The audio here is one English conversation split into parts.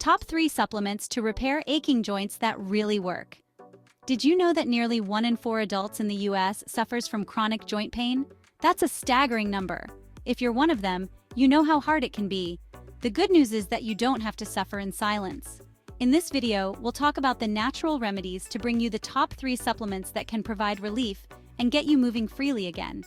Top 3 supplements to repair aching joints that really work. Did you know that nearly 1 in 4 adults in the US suffers from chronic joint pain? That's a staggering number. If you're one of them, you know how hard it can be. The good news is that you don't have to suffer in silence. In this video, we'll talk about the natural remedies to bring you the top 3 supplements that can provide relief and get you moving freely again.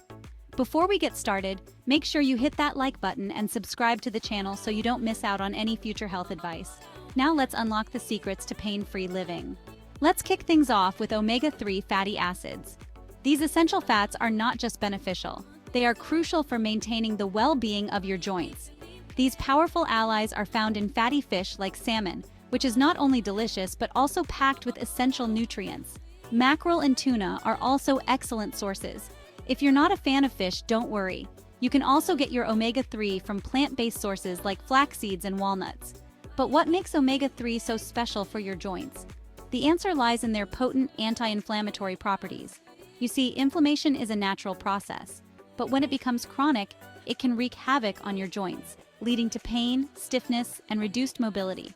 Before we get started, make sure you hit that like button and subscribe to the channel so you don't miss out on any future health advice. Now let's unlock the secrets to pain-free living. Let's kick things off with omega-3 fatty acids. These essential fats are not just beneficial, they are crucial for maintaining the well-being of your joints. These powerful allies are found in fatty fish like salmon, which is not only delicious but also packed with essential nutrients. Mackerel and tuna are also excellent sources. If you're not a fan of fish, don't worry. You can also get your omega-3 from plant-based sources like flax seeds and walnuts. But what makes omega-3 so special for your joints? The answer lies in their potent anti-inflammatory properties. You see, inflammation is a natural process, but when it becomes chronic, it can wreak havoc on your joints, leading to pain, stiffness, and reduced mobility.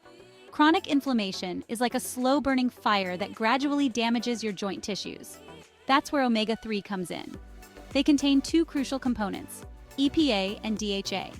Chronic inflammation is like a slow-burning fire that gradually damages your joint tissues. That's where omega-3 comes in. They contain 2 crucial components, EPA and DHA.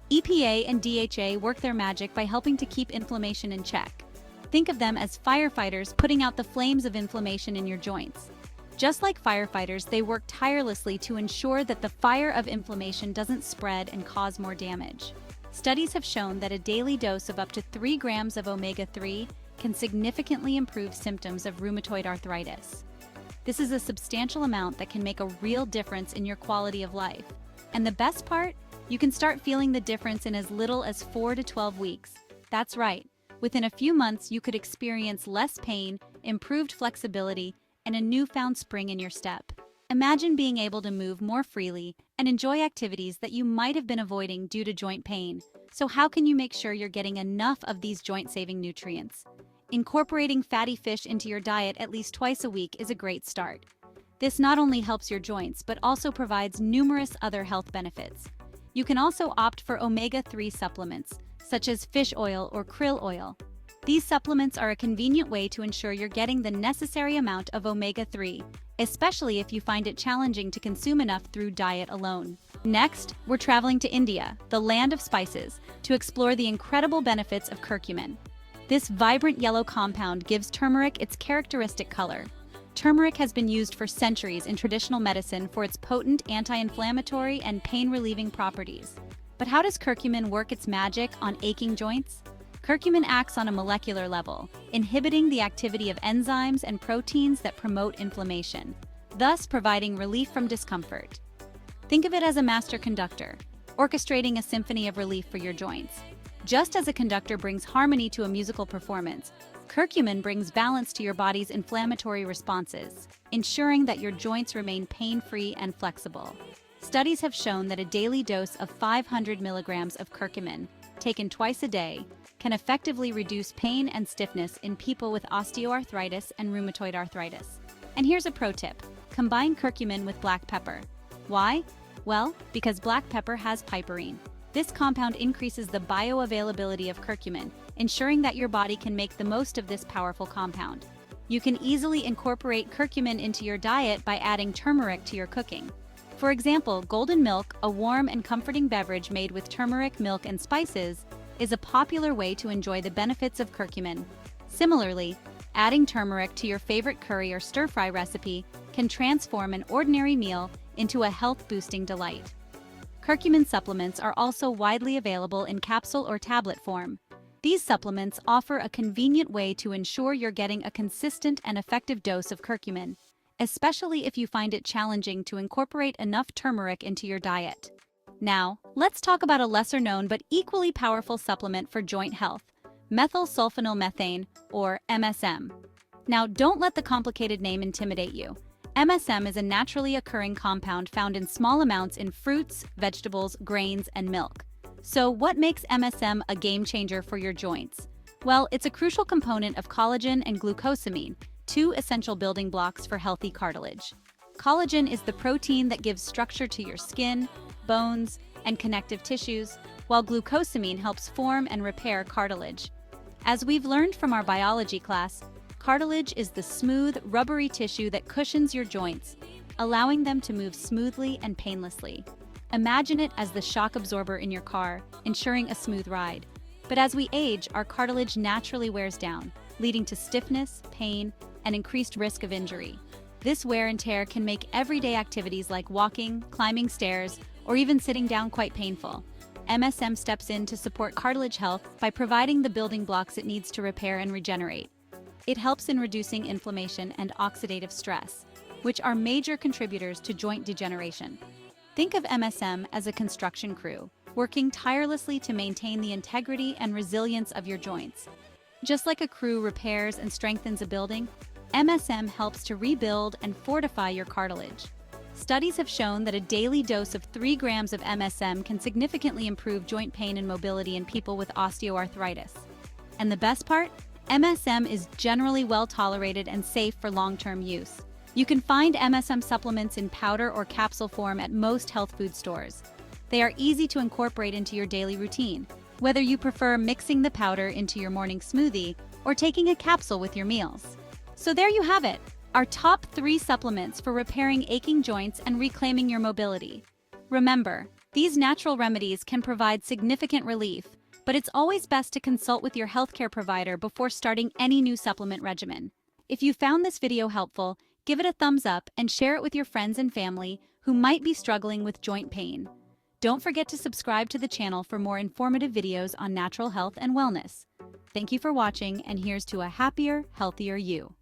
EPA and DHA work their magic by helping to keep inflammation in check. Think of them as firefighters putting out the flames of inflammation in your joints. Just like firefighters, they work tirelessly to ensure that the fire of inflammation doesn't spread and cause more damage. Studies have shown that a daily dose of up to 3 grams of omega-3 can significantly improve symptoms of rheumatoid arthritis. This is a substantial amount that can make a real difference in your quality of life. And the best part? You can start feeling the difference in as little as 4 to 12 weeks. That's right. Within a few months, you could experience less pain, improved flexibility, and a newfound spring in your step. Imagine being able to move more freely and enjoy activities that you might have been avoiding due to joint pain. So how can you make sure you're getting enough of these joint-saving nutrients? Incorporating fatty fish into your diet at least twice a week is a great start. This not only helps your joints, but also provides numerous other health benefits. You can also opt for omega-3 supplements, such as fish oil or krill oil. These supplements are a convenient way to ensure you're getting the necessary amount of omega-3, especially if you find it challenging to consume enough through diet alone. Next, we're traveling to India, the land of spices, to explore the incredible benefits of curcumin. This vibrant yellow compound gives turmeric its characteristic color. Turmeric has been used for centuries in traditional medicine for its potent anti-inflammatory and pain-relieving properties. But how does curcumin work its magic on aching joints? Curcumin acts on a molecular level, inhibiting the activity of enzymes and proteins that promote inflammation, thus providing relief from discomfort. Think of it as a master conductor, orchestrating a symphony of relief for your joints. Just as a conductor brings harmony to a musical performance, curcumin brings balance to your body's inflammatory responses, ensuring that your joints remain pain-free and flexible. Studies have shown that a daily dose of 500 milligrams of curcumin, taken twice a day, can effectively reduce pain and stiffness in people with osteoarthritis and rheumatoid arthritis. And here's a pro tip: combine curcumin with black pepper. Why? Well, because black pepper has piperine. This compound increases the bioavailability of curcumin, ensuring that your body can make the most of this powerful compound. You can easily incorporate curcumin into your diet by adding turmeric to your cooking. For example, golden milk, a warm and comforting beverage made with turmeric, milk, and spices, is a popular way to enjoy the benefits of curcumin. Similarly, adding turmeric to your favorite curry or stir-fry recipe can transform an ordinary meal into a health-boosting delight. Curcumin supplements are also widely available in capsule or tablet form. These supplements offer a convenient way to ensure you're getting a consistent and effective dose of curcumin, especially if you find it challenging to incorporate enough turmeric into your diet. Now, let's talk about a lesser-known but equally powerful supplement for joint health, Methylsulfonylmethane, or MSM. Now, don't let the complicated name intimidate you. MSM is a naturally occurring compound found in small amounts in fruits, vegetables, grains, and milk. So what makes MSM a game changer for your joints? Well, it's a crucial component of collagen and glucosamine, 2 essential building blocks for healthy cartilage. Collagen is the protein that gives structure to your skin, bones, and connective tissues, while glucosamine helps form and repair cartilage. As we've learned from our biology class, cartilage is the smooth, rubbery tissue that cushions your joints, allowing them to move smoothly and painlessly. Imagine it as the shock absorber in your car, ensuring a smooth ride. But as we age, our cartilage naturally wears down, leading to stiffness, pain, and increased risk of injury. This wear and tear can make everyday activities like walking, climbing stairs, or even sitting down quite painful. MSM steps in to support cartilage health by providing the building blocks it needs to repair and regenerate. It helps in reducing inflammation and oxidative stress, which are major contributors to joint degeneration. Think of MSM as a construction crew, working tirelessly to maintain the integrity and resilience of your joints. Just like a crew repairs and strengthens a building, MSM helps to rebuild and fortify your cartilage. Studies have shown that a daily dose of 3 grams of MSM can significantly improve joint pain and mobility in people with osteoarthritis. And the best part? MSM is generally well tolerated and safe for long-term use. You can find MSM supplements in powder or capsule form at most health food stores. They are easy to incorporate into your daily routine, whether you prefer mixing the powder into your morning smoothie or taking a capsule with your meals. So there you have it, our top 3 supplements for repairing aching joints and reclaiming your mobility. Remember, these natural remedies can provide significant relief, but it's always best to consult with your healthcare provider before starting any new supplement regimen. If you found this video helpful, give it a thumbs up and share it with your friends and family who might be struggling with joint pain. Don't forget to subscribe to the channel for more informative videos on natural health and wellness. Thank you for watching, and here's to a happier, healthier you.